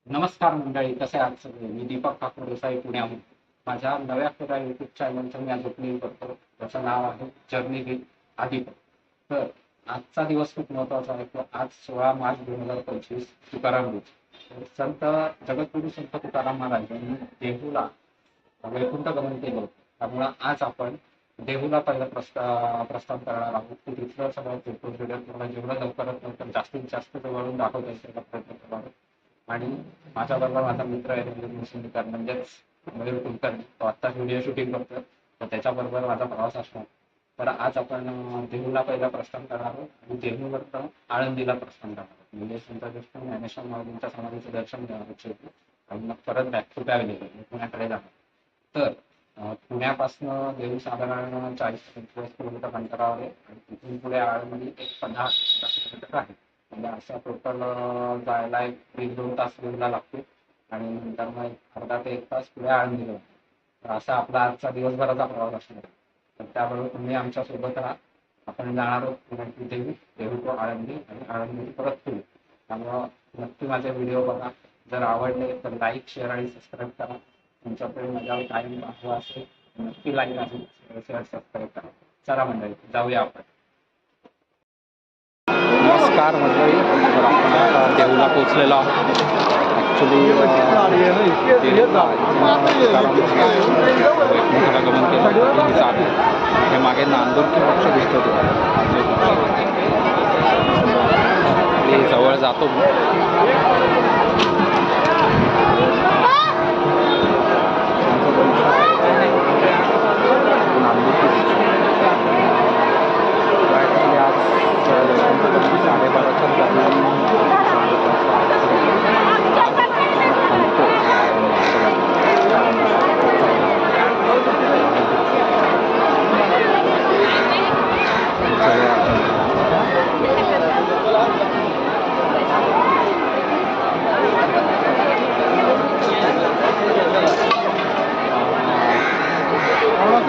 नमस्कार मंडळी, कसे आहात सगळे? मी दीपक ठाकूर देसाई पुण्याहून. माझ्या नव्या खोट्या युट्यूब चॅनलचं मी आज ओपनिंग करतो. त्याचं नाव आहे जर्नी विथ आदिप. तर आजचा दिवस खूप महत्वाचा आहे. तर आज 16 मार्च 2025 तुकाराम रोज. तर संत जगद्गुरू संत तुकाराम महाराज यांनी देहूला वैकुंठ गमन केलं होतं. त्यामुळे आज आपण देहूला पहिलं प्रस्थान करणार आहोत की तिथलं सगळं व्हिडिओ तुम्हाला जेवढं लवकरात लवकर जास्तीत जास्त जवळून दाखवता येईल त्याचा प्रयत्न करणार आहोत. आणि माझ्याबरोबर माझा मित्र आहे रंजन मुसंडीकर, म्हणजेच मयूर कुलकर्णी. तो आत्ताच व्हिडिओ शूटिंग करतोय, तर त्याच्याबरोबर माझा प्रवास असणार. तर आज आपण देहूला पहिला प्रस्थान करणार आहोत आणि देहूवरनं आळंदीला प्रस्थान करणार आहोत. म्हणजे संत ज्ञानेश्वर महाराजांच्या समाधीचं दर्शन घेणार आहोत शेवटी. आणि मग परत बॅक टू बॅक पुण्याकडे जाणार. तर पुण्यापासनं देहू साधारण 40-45 किलोमीटर अंतरावर आहे आणि तिथून पुढे आळंदी एक 10 किलोमीटर आहे. म्हणजे असं टोटल जायला एक 1-2 तास देहूला लागतो आणि नंतर मग अर्धा ते 1 तास पुढे आळंदीला लागतो. तर असा आपला आजचा दिवसभराचा प्रवास असणार आहे. तर त्याबरोबर तुम्ही आमच्या सोबत राहा. आपण जाणार आहोत पुणे टू देहू, देहू टू आळंदी आणि आळंदी परत पुढे. त्यामुळं नक्की माझे व्हिडिओ बघा. जर आवडले तर लाईक, शेअर आणि सबस्क्राईब करा. तुमच्याकडे माझ्यावर कायम हवा असेल नक्की लाईक आणि शेअर सबस्क्राईब करा. चला मंडळी, जाऊया आपण. नमस्कार मंडळी, तर आपण आता देहूला पोचलेलो आहोत. ॲक्च्युली वैकुंठाला गमन केलं चालू. हे मागे नांदूरचे वृक्ष दिसतो ते जवळ जातो.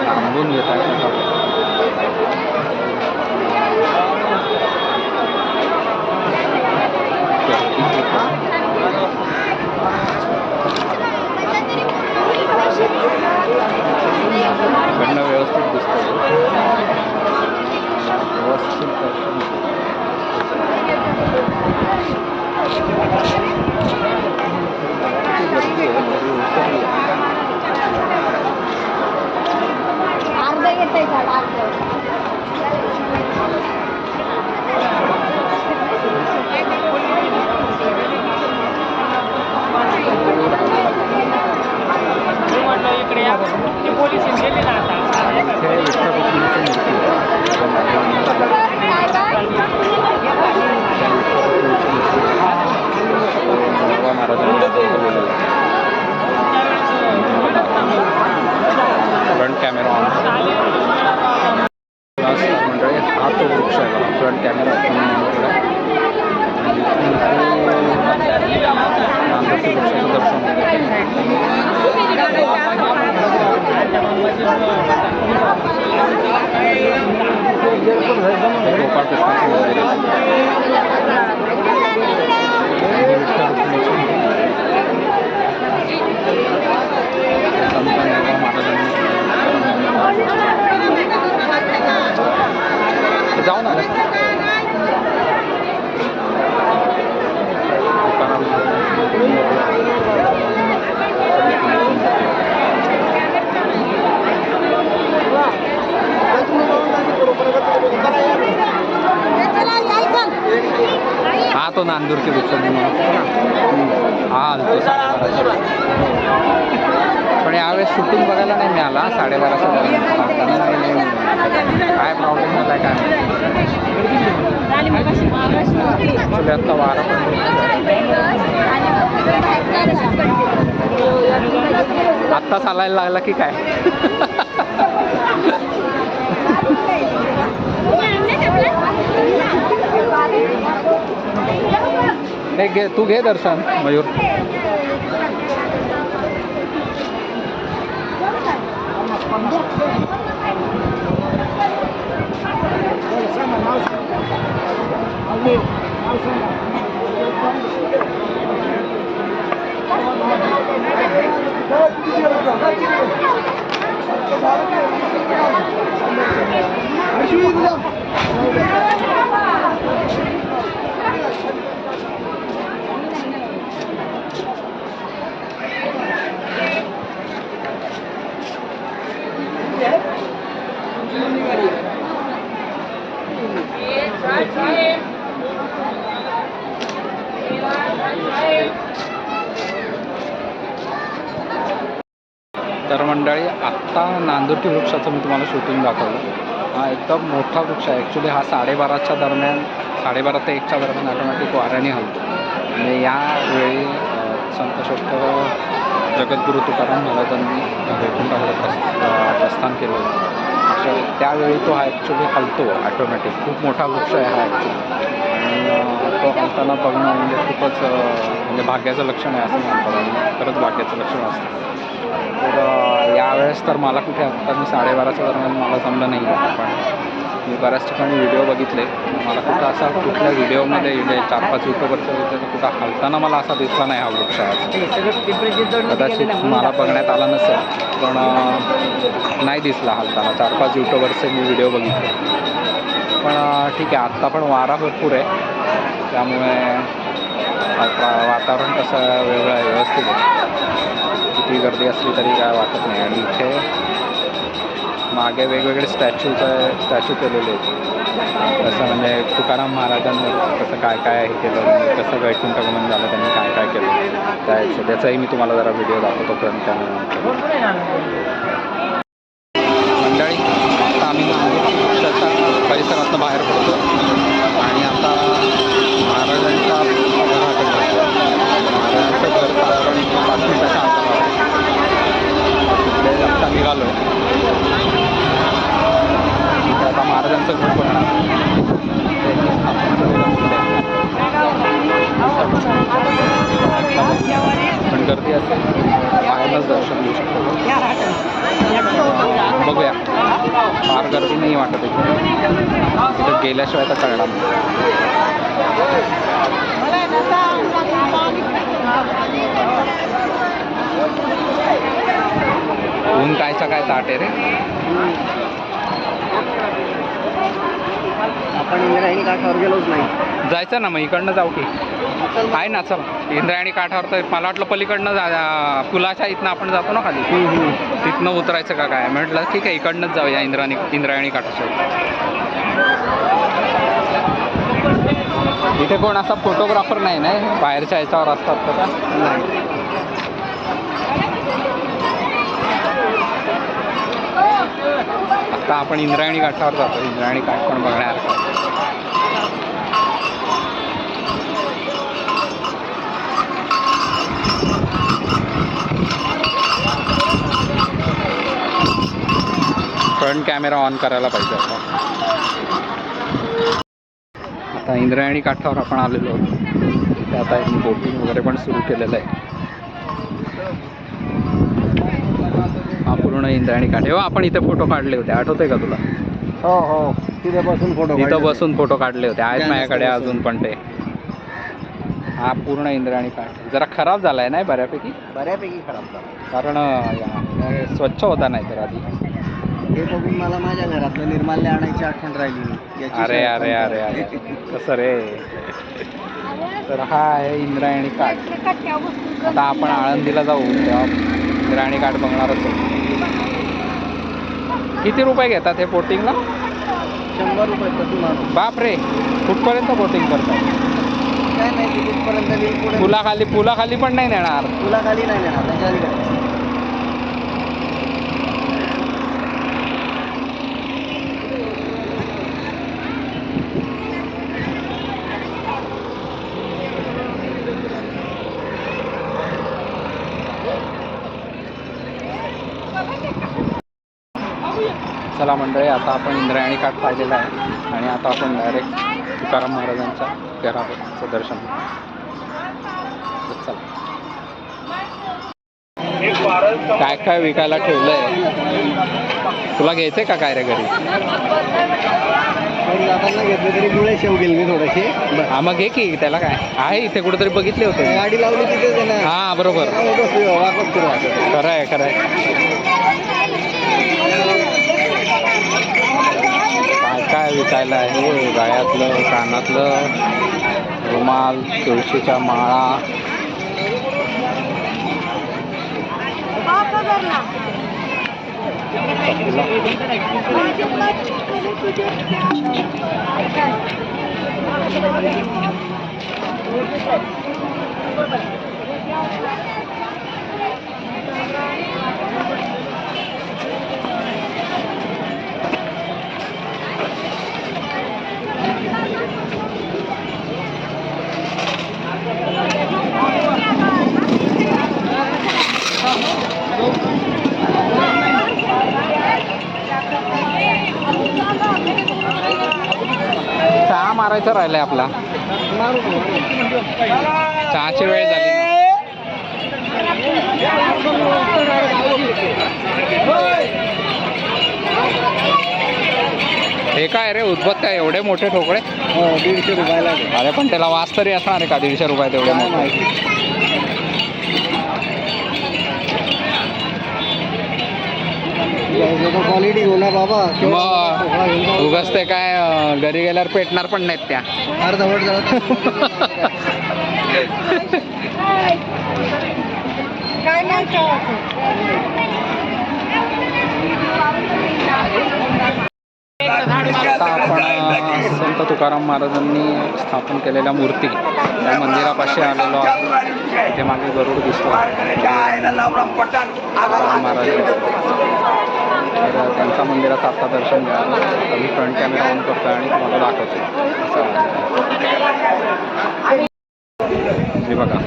थांबून येत आहे कडनं व्यवस्थित दिसतोय. व्यवस्थित दर्शन फ्रंट कॅमेरा ऑन मंडळी. हा तो वृक्ष आहे बघा, फ्रंट कॅमेरा नांदूरच्या वृक्षाचं दर्शन गोपाळ कृष्णाचं मंदिर जाऊन आलं. हा तो नांदूरचे वृक्ष हा आलतो 12:30. पण यावेळेस शूटिंग बघायला नाही मिळाला 12:30 काय प्रॉब्लेम झाला काय ॲक्च्युली आत्ता वारा आत्ता चालायला लागला की काय. नाही घे, तू घे दर्शन मयूर. तर मंडळी, आत्ता नांदुर्की वृक्षाचं मी तुम्हाला शूटिंग दाखवलं. हा एकदम मोठा वृक्ष आहे. ॲक्च्युली हा 12:30च्या दरम्यान, 12:30 ते 1च्या दरम्यान ऑटोमॅटिक वाऱ्याने हलतो. म्हणजे यावेळी संतश्रेष्ठ जगद्गुरू तुकाराम महाराजांनी वैकुंठाकडे प्रस्थान केलं. अशा त्यावेळी तो हा ॲक्च्युली हलतो ऑटोमॅटिक. खूप मोठा वृक्ष आहे हा ॲक्च्युली. आणि तो हलताना बघणं म्हणजे खूपच म्हणजे भाग्याचं लक्षण आहे असं म्हणतात. आणि खरंच भाग्याचं लक्षण असतं. तर यावेळेस तर मला कुठे आत्ता मी 12:30च्या दरम्यान मला जमलं नाही आहे. पण मी बऱ्याच ठिकाणी व्हिडिओ बघितले. मला कुठं असा कुठल्या व्हिडिओमध्ये 4-5 यूट्यूबरच्या व्हिडिओ कुठं हलताना मला असा दिसला नाही हा वृक्ष आज. कदाचित मला बघण्यात आला नसेल, पण नाही दिसला हलताना. 4-5 यूट्यूबरचे मी व्हिडिओ बघितले. पण ठीक आहे, आत्ता पण वारा भरपूर आहे. त्यामुळे वातावरण कसं वेगळं आहे, व्यवस्थित आहे. किती गर्दी असली तरी काय वाटत नाही. आणि इथे मागे वेगवेगळे स्टॅच्यू केलेले आहेत. कसं म्हणजे तुकाराम महाराजांवर कसं काय काय हे केलं, कसं वैकुंठगमन झालं, त्यांनी काय काय केलं त्याचाही मी तुम्हाला जरा व्हिडिओ दाखवतो. पण त्यानंतर मंडळी, आता आम्ही वृक्षाच्या परिसरातून बाहेर पडतो आणि आता महाराजांच्या घराकडे जातो. महाराजांचं घर साधारण 5 मिनिटाच्या अंतरावर तिकडे आता निघालो आहे. आता महाराजांचं घर बघणार. त्यांनी स्थापन केलेलं मंदिर पण गर्दी असेल बाहेरच दर्शन घेऊ शकतो. बघूया, फार गर्दी नाही वाटत इथे गेल्याशिवाय तर कळणार नाही. ऊन कायचा काय ताट आहे रे. आपण इंद्रायणी काठावर गेलोच नाही. जायचं ना मग, इकडनं जाऊ की. आहे ना, चल. इंद्रायणी काठावर तर मला वाटलं पलीकडनं पुलाच्या इथनं आपण जातो ना खाली, तिथनं उतरायचं का काय. म्हटलं ठीक आहे, इकडनंच जाऊया इंद्रायणी काठाच्या. इथे कोण असा फोटोग्राफर नाही ना, बाहेरच्या ह्याच्यावर असतात का नाही. आता आपण इंद्रायणी काठावर जातो. इंद्रायणी काठ पण बघण्यासारखं. फ्रंट कॅमेरा ऑन करायला पाहिजे आता इंद्रायणी काठावर आपण आलेलो आहोत. तिथे आता एक बोटिंग वगैरे पण सुरू केलेलं आहे. हा पूर्ण इंद्रायणी काठ. हो, आपण इथे फोटो काढले होते, आठवतंय का तुला? हो हो, तिथे बसून फोटो काढले होते. आहेत माझ्याकडे अजून पण ते. हा पूर्ण इंद्रायणी काठ जरा खराब झालाय नाही, बऱ्यापैकी खराब झाला. कारण स्वच्छ होता नाही तर आधी. हे बघून मला माझ्या घरातलं निर्माल्य आणायची आठवण राहिली. अरे अरे अरे अरे कसं रे. तर हा आहे इंद्रायणी काठ. आता आपण आळंदीला जाऊ तेव्हा इंद्रायणी काठ बघणारच आहे. किती रुपये घेतात हे बोटिंगला? 100 रुपये. बाप रे, कुठपर्यंत बोटिंग करतात? काय नाही, कुठपर्यंत. पुलाखाली पण नाही नेणार? पुलाखाली नाही नेणार, त्याच्या चला मंडळी, आता आपण इंद्रायणी काठ पाहिलेला आहे आणि आता आपण डायरेक्ट तुकाराम महाराजांच्या घराचं दर्शन घेऊ. चला. काय काय विकायला ठेवलंय? तुला घ्यायचंय का काय रे घरी? पण जाताना घेतले तरी मुळे शेव गेले मी थोडेसे. हा मग घे की, त्याला काय आहे, इथे कुठेतरी बघितले होते. गाडी लावली तिथेच आहे ना. हा बरोबर, वापस करू आता. खरं आहे खरं आहे. काय काय विकायला आहे, गळ्यातलं, कानातलं, रुमाल, तुळशीच्या माळा. चहा मारायचा राहिलाय आपला, चहाची वेळ झाली. हे काय रे उद्बत्त आहे, एवढे मोठे ठोकळे? 150 रुपयाला. अरे पण त्याला वास तरी असणार आहे का 150 रुपये तेवढे मोठे? क्वालिटी हो ना बाबा. मग उगाच ते काय घरी गेल्यावर पेटणार पण नाहीत त्या. अर्धवट झालं. आता आपण संत तुकाराम महाराजांनी स्थापन केलेल्या मूर्ती त्या मंदिरापाशी आलेलो आहे. ते मागे गरुड दिसतो महाराज. तर त्यांच्या मंदिराचं आता दर्शन घ्यायला आम्ही फ्रंट कॅमेरा ऑन करतो आणि तुम्हाला दाखवतो. हे बघा,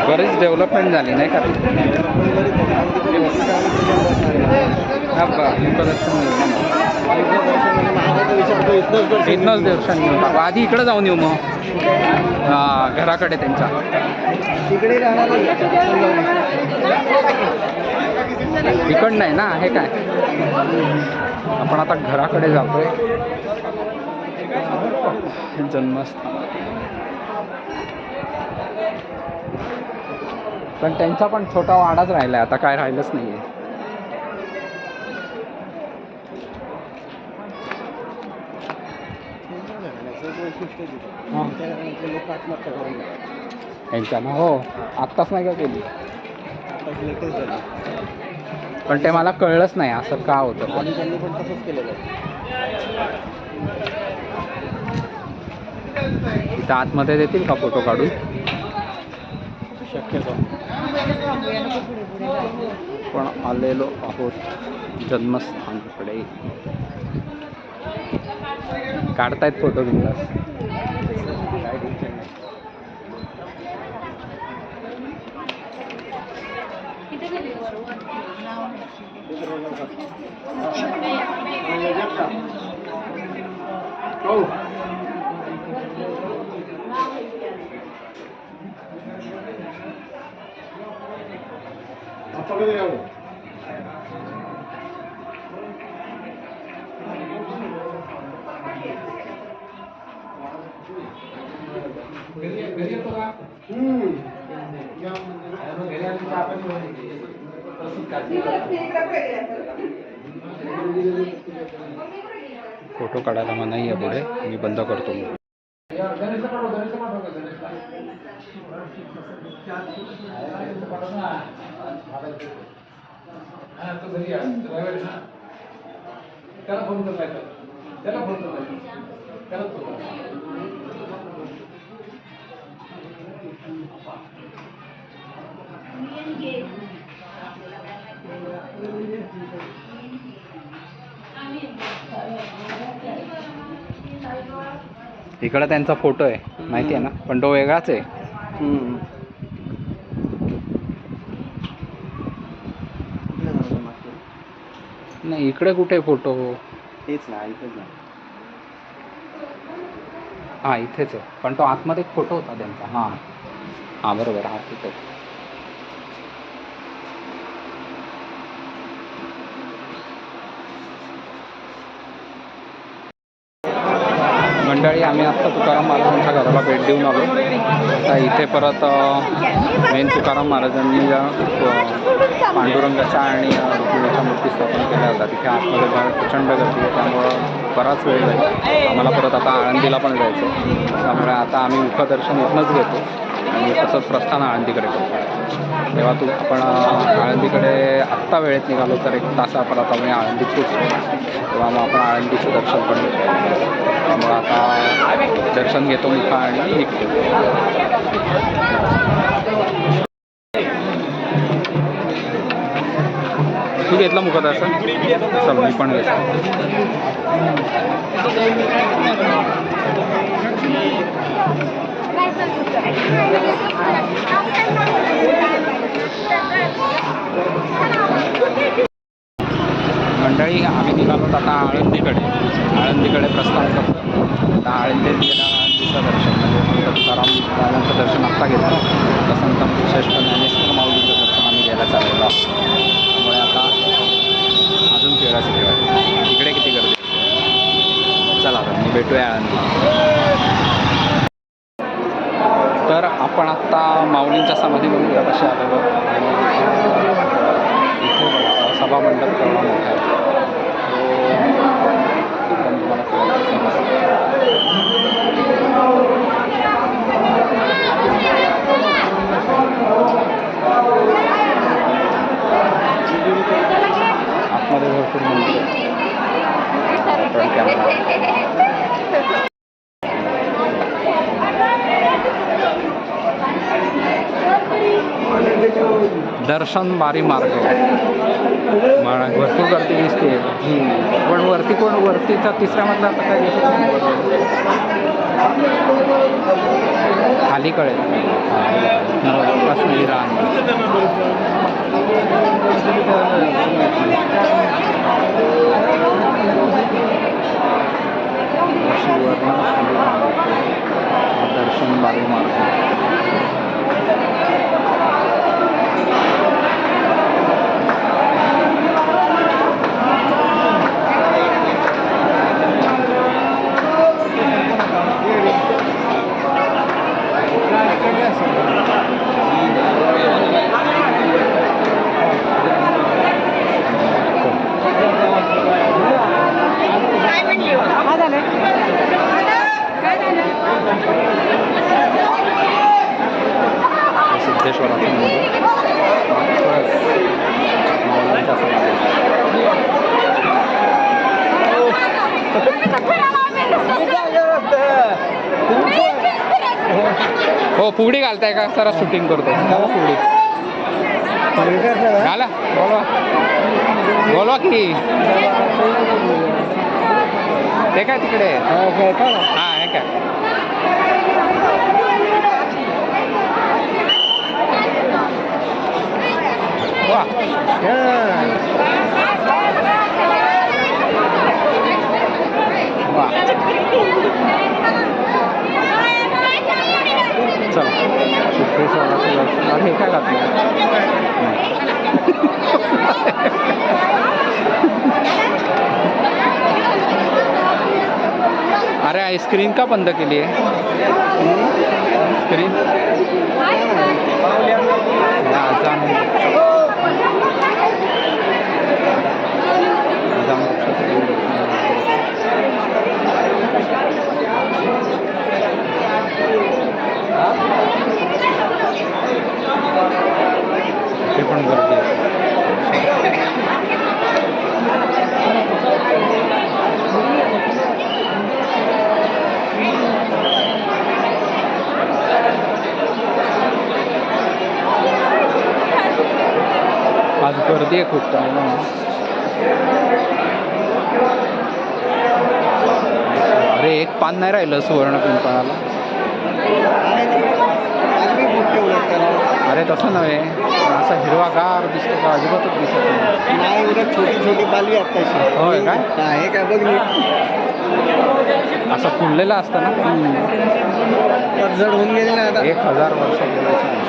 बरीच डेव्हलपमेंट झाली नाही का? इथनंच दर्शन घेऊन टाकू. आधी इकडं जाऊन येऊ मग. हा, घराकडे त्यांच्या तिकडे राहणार. इकडं नाही ना, हे काय. आपण आता घराकडे जातोय. जन्मस्थान पण त्यांचा पण छोटा वाडाच राहिलाय, आता काय राहिलंच नाहीये. यांच्या ना, हो आत्ताच नाही का केली, पण ते मला कळलंच नाही असं का होतं. त्यांनी पण तसंच केलेलं आहे. इथं आतमध्ये देतील का फोटो काढून? शक्यतो. पण आलेलो आहोत जन्मस्थानाकडे. काढतायत फोटो बिंदास. फोटो काढायला मनाई आहे पुढे, मी बंद करतो. इकडे त्यांचा फोटो आहे, माहिती आहे ना, पण तो वेगळाच आहे. नाही इकडे कुठे फोटो? तेच ना, इथेच ना. हा इथेच आहे, पण तो आतमध्ये एक फोटो होता त्यांचा. हा हा बरोबर, हा तिथेच. मंडळी आम्ही आत्ता तुकाराम महाराजांच्या घराला भेट देऊन आलो. आता इथे परत मेन तुकाराम महाराजांनी ज्या पांडुरंगाच्या आणि रुक्मिणीच्या मूर्ती स्थापन केल्या होत्या तिथे आतमध्ये प्रचंड गर्दी आहे, त्यामुळं बराच वेळ जाईल. आम्हाला परत आता आळंदीला पण जायचं आहे, त्यामुळे आता आम्ही मुखदर्शन इथनंच घेतो आणि तसंच प्रस्थान आळंदीकडे करतो. तेव्हा आपण आळंदीकडे आत्ता वेळेत निघालो तर 1 तासापर्यंत आम्ही आळंदीत पोचलो, तेव्हा मग आपण आळंदीचं दर्शन पण घेतो. त्यामुळं आता दर्शन घेतो मुखा आणि निघतो. तू घेतलं मुखदर्शन? चल मी पण घेतो. मंडळी आम्ही निघालो आता आळंदीकडे प्रस्थान करतो. आता आळंदीत गेल्यावर आळंदीचं दर्शन म्हणजे संत तुकाराम महाराजांचं दर्शन आत्ता घेतलं, तर संत श्रेष्ठ ज्ञानेश्वर माऊलीचं दर्शन आम्ही घ्यायला चाललेलो आहोत. त्यामुळे आता अजून फिरायचं ठेवायचं. इकडे किती गर्दी. चला आता मी भेटूया आळंदी. तर आपण आत्ता माऊलींच्या समाधी मंदिरापाशी आलेलो आणि इथे सभा मंडप केवढा मोठा आहे आतमध्ये भरपूर मंदिर दर्शन बारी मार्ग भरपूर गर्दी दिसते. पण वरतीचा तिसऱ्या मधला आता काय दिसत नाही. खाली कळेल काश्मीर दर्शन बारी मार्ग. सिद्धेश्वराचं मंदिर माऊलींच्या हो फुगडी घालताय का? सर शूटिंग करतो. चला फुगडी घाला. बोलवा की ते काय तिकडे. हां हे काय वा वा. चल सिद्धेश्वराचं दर्शन. अरे हे काय घातलं. अरे स्क्रीन का बंद केली आहे. स्क्रीन ते पण गर्दी आहे. आज गर्दी आहे खूप. अरे एक पान नाही राहिलं सुवर्ण पिंपळाला. अरे तसं नव्हे, असा हिरवागार दिसतो का? अजिबातच दिसत नाही. उलट छोटी छोटी पालवी आहेत तशी. होय काय? हे काय बघ असं फुललेलं असतं ना. जड होऊन गेले ना आता. 1000 वर्षापूर्वीचं.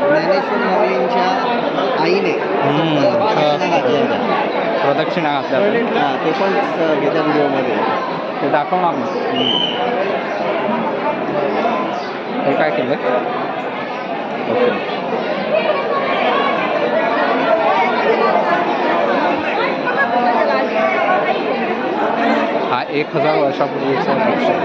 ज्ञानेश्वर माऊलींच्या आईने हो प्रदक्षिणा घातल्या होत्या. हां ते पण घेत्या व्हिडिओमध्ये. ते दाखवणार ना. हे काय केलं ओके. हा 1000 वर्षापूर्वीचा वृक्ष आहे.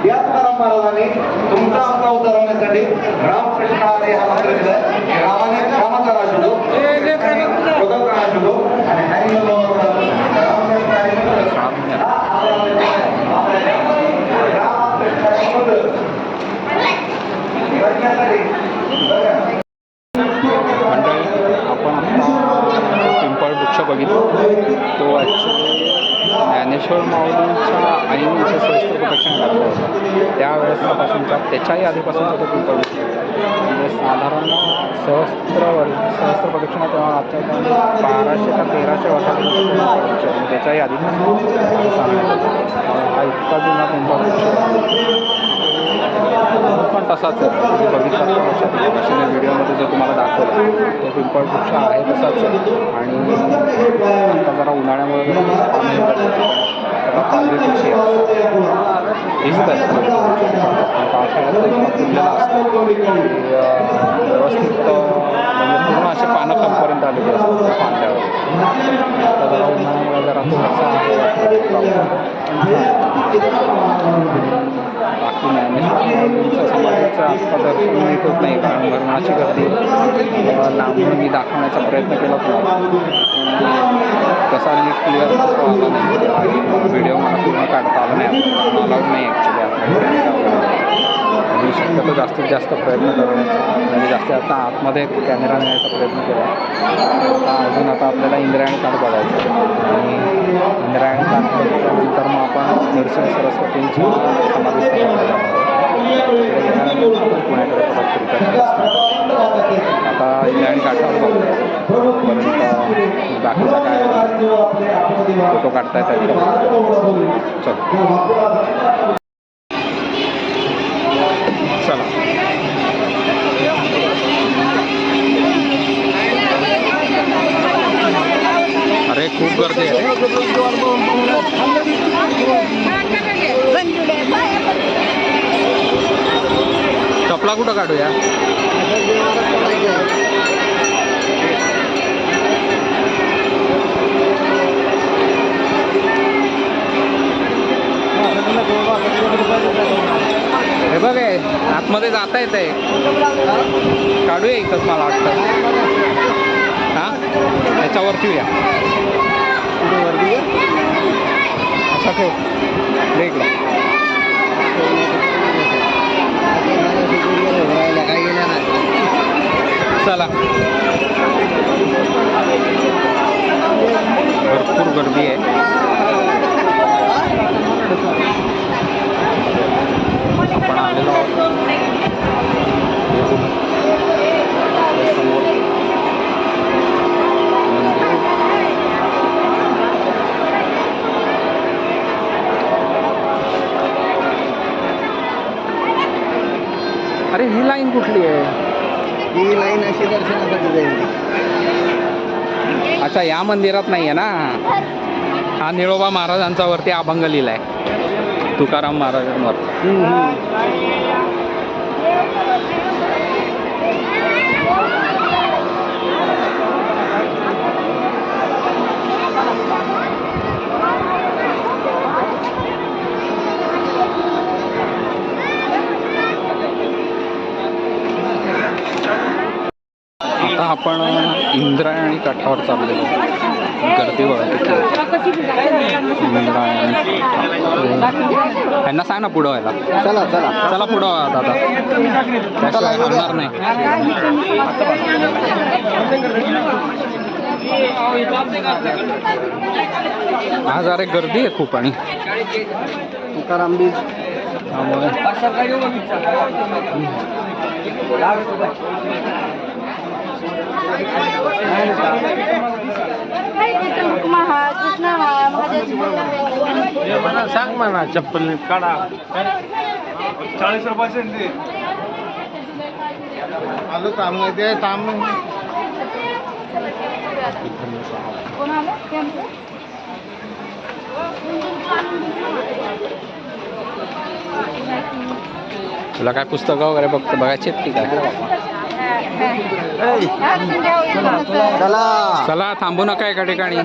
या तुकाराम महाराजांनी तुमचा आमचा उतरवण्यासाठी रामकृष्ण आले हा मंत्र दिलाय. रामाने रामाचा राज होतो स्वतंत्र राज होतो आणि मंडळी आपण आता पिंपळ वृक्ष बघितला तो ॲक्च्युली ज्ञानेश्वर माऊलींच्या आईने इथे सहस्त्र प्रदक्षिणा घातला होता त्यावेळेसापासूनचा त्याच्याही आधीपासूनचा तो पिंपळ वृक्ष म्हणजे साधारण सहस्त्र प्रदक्षिणा तेव्हा आजच्या 1200 का 1300 वर्षापासून त्याच्याही आधीपासून हा इतका जुना पिंपळ वृक्ष पण तसाच आहे. तुम्ही बघितला अशाने व्हिडिओमध्ये जो तुम्हाला दाखवला तो पिंपळ वृक्ष आहे तसाच आहे. आणि आता जरा उन्हाळ्यामुळे पालवी वृक्ष दिसत आहे फुललेला असतं व्यवस्थित म्हणजे पूर्ण असे पानं खालपर्यंत आलेली असतात पांढऱ्यावर. आता जरा उन्हाळ्यामुळे जरा थोडासा बाकी ज्ञानेश्वर समाजाचं आत्ता दर्शन माहीत होत नाही कारण भरमणाची गर्दी लांबून मी दाखवण्याचा प्रयत्न केला होता तसा नीट क्लिअर आला नाही. व्हिडिओ मला पूर्ण काढता आला नाही अलाउड नाही ॲक्च्युली आपल्याकडे. आणि शक्यतो जास्तीत जास्त प्रयत्न करण्याचा म्हणजे जास्त आतमध्ये कॅमेरा नेण्याचा प्रयत्न केला. आता आपल्याला इंद्रायणी काठ बघायचं आणि इंद्रायणी काठ बघितल्यानंतर मग आपण नरसिंह सरस्वतींची समाधी पुण्याकडे परत रिटर्न आता इंद्रायणी काठावर बघतो परंतु बाकीचा काय फोटो काढता येतात. चला अरे खूप गर्दी आहे. चपला कुठं काढूया. हे बघ आहे आतमध्ये जाता येत आहे काढूया इथंच मला वाटतं. हां त्याच्यावरती येऊया असं ठेव ब्रेकला. चला भरपूर गर्दी आहे. आपण आलेलो आहोत समोर अरे ही लाईन कुठली आहे. ही लाईन अशी दर्शनासाठी जाईल. अच्छा या मंदिरात नाही आहे ना. हा निळोबा महाराजांचा वरती अभंग लिहिलाय तुकाराम महाराजांवर. आता आपण इंद्रायणी काठावर चाललेलो. गर्दी बघा किती आहे. इंद्रायणी. त्यांना सांग ना पुढं व्हायला. चला चला चला पुढं व्हा दादा. त्याशिवाय हलणार नाही. आज अरे गर्दी आहे खूप आणि तुकाराम बीज त्यामुळे सांग म्हणा चप्पल काढा 40 रुपये आलो काम ते काम तुला काय पुस्तकं वगैरे बघायची आहेत की काय? चला चला थांबू नका एका ठिकाणी.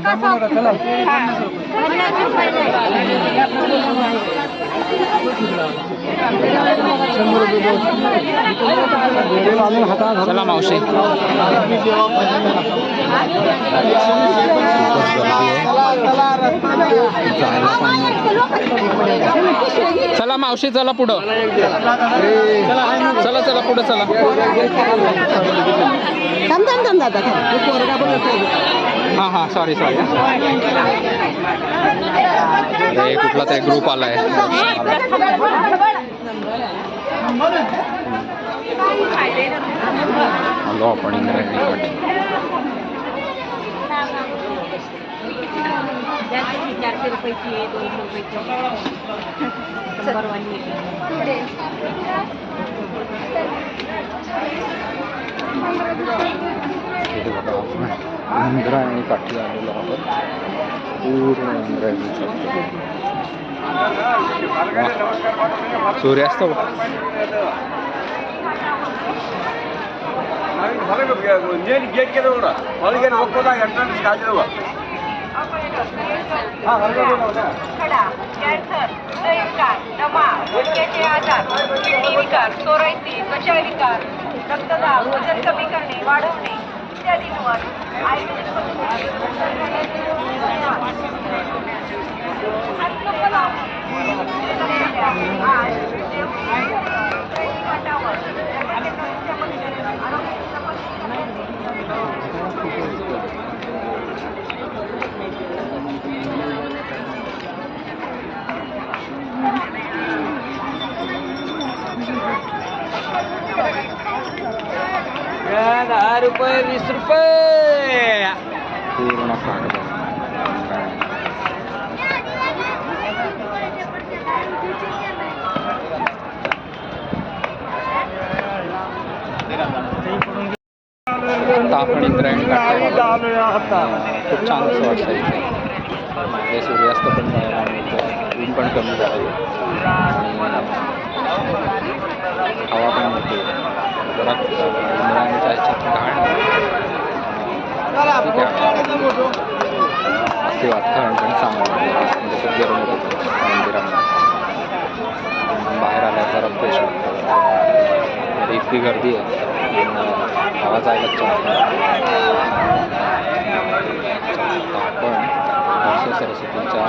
चला मावशी. चला मावशी चला पुढं. चला चला पुढं चला. हां हां सॉरी सॉरी. अरे कुठला तरी ग्रुप आलाय. आलो आपण इंद्रायणी काठ. इथे बघा आपण इंद्रायणी काठी आलेलो आहोत. पूर्ण इंद्रायणी सूर्यास्त बघा. गेट केलं ಒಳಗೆ ಹೋಗ್ಬೋದಾ ಎಂಟ್ರೆನ್ಸ್ ಕಾಜಿರುವ खडा, कॅन्सर, हृदयविकार, दमा, गुडघ्याचे आजार, किडनी विकार, सोरायसिस, त्वचाविकार, रक्तदाब, वजन कमी करणे, वाढवणे इत्यादींवर आयुर्वेद ₹10, ₹20. पूर्ण काठ बघा. आता आपण इंद्रायणी काठावर खूप छान असं वाटतं इथे. म्हणजे सूर्यास्त पण बघायला मिळतो. ऊन पण कमी झालं आणि हवा पण मिळते. जरा इंद्रायणीच्या ह्याच्यात घाण ते वातावरण पण चांगलं म्हणजे खूप गरम होतं मंदिरामध्ये. बाहेर आल्यावर जरा फ्रेश वाटतं. इतकी गर्दी आहे हवा जायला चान्स नाही. आपण सरस्वतीच्या